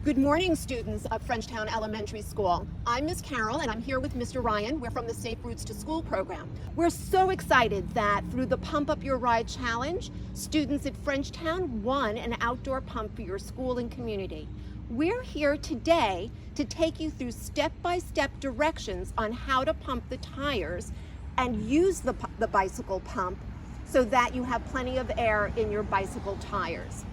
Good morning, students of Frenchtown Elementary School. I'm Miss Carol, and I'm here with Mr. Ryan. We're from the Safe Routes to School program. We're so excited that through the Pump Up Your Ride Challenge, students at Frenchtown won an outdoor pump for your school and community. We're here today to take you through step-by-step directions on how to pump the tires and use the bicycle pump so that you have plenty of air in your bicycle tires.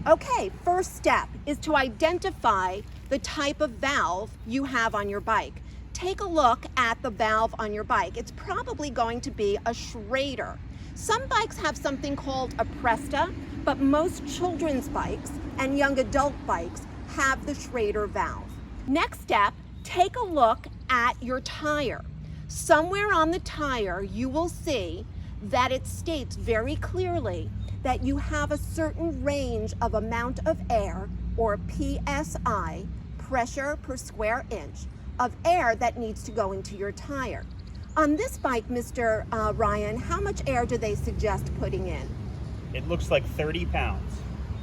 Okay, first step is to identify the type of valve you have on your bike. Take a look at the valve on your bike. It's probably going to be a Schrader. Some bikes have something called a Presta, but most children's bikes and young adult bikes have the Schrader valve. Next step, take a look at your tire. Somewhere on the tire, you will see that it states very clearly that you have a certain range of amount of air, or PSI, pressure per square inch, of air that needs to go into your tire. On this bike, Mr. Ryan, how much air do they suggest putting in? It looks like 30 pounds.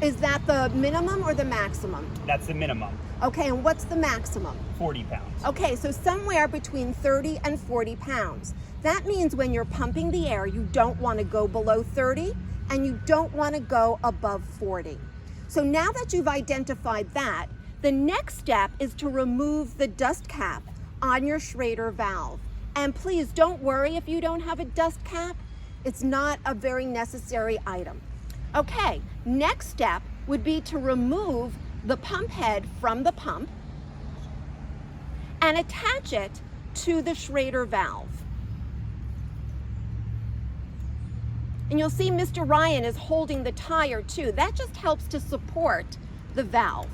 Is that the minimum or the maximum? That's the minimum. Okay, and what's the maximum? 40 pounds. Okay, so somewhere between 30 and 40 pounds. That means when you're pumping the air, you don't want to go below 30, and you don't want to go above 40. So now that you've identified that, the next step is to remove the dust cap on your Schrader valve. And please don't worry if you don't have a dust cap. It's not a very necessary item. Okay, next step would be to remove the pump head from the pump and attach it to the Schrader valve. And you'll see Mr. Ryan is holding the tire too. That just helps to support the valve.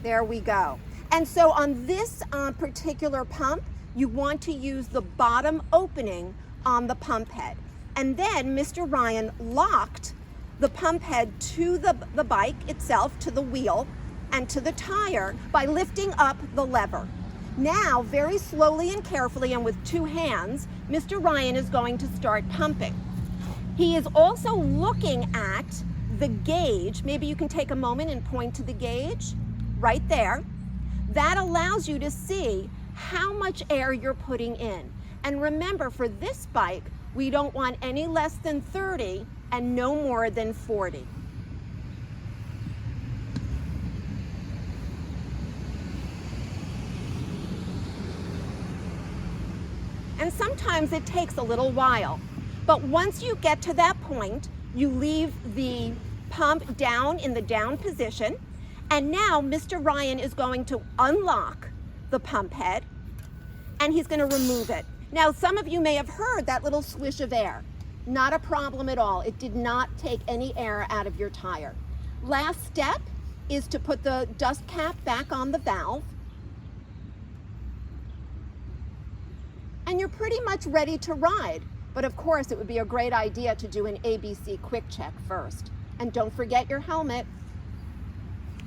There we go. And so on this particular pump, you want to use the bottom opening on the pump head. And then Mr. Ryan locked the pump head to the bike itself, to the wheel, and to the tire by lifting up the lever. Now, very slowly and carefully and with two hands, Mr. Ryan is going to start pumping. He is also looking at the gauge. Maybe you can take a moment and point to the gauge right there. That allows you to see how much air you're putting in. And remember, for this bike, we don't want any less than 30 and no more than 40. And sometimes it takes a little while. But once you get to that point, you leave the pump down in the down position. And now Mr. Ryan is going to unlock the pump head and he's going to remove it. Now, some of you may have heard that little swish of air. Not a problem at all. It did not take any air out of your tire. Last step is to put the dust cap back on the valve. And you're pretty much ready to ride. But of course, it would be a great idea to do an ABC quick check first. And don't forget your helmet.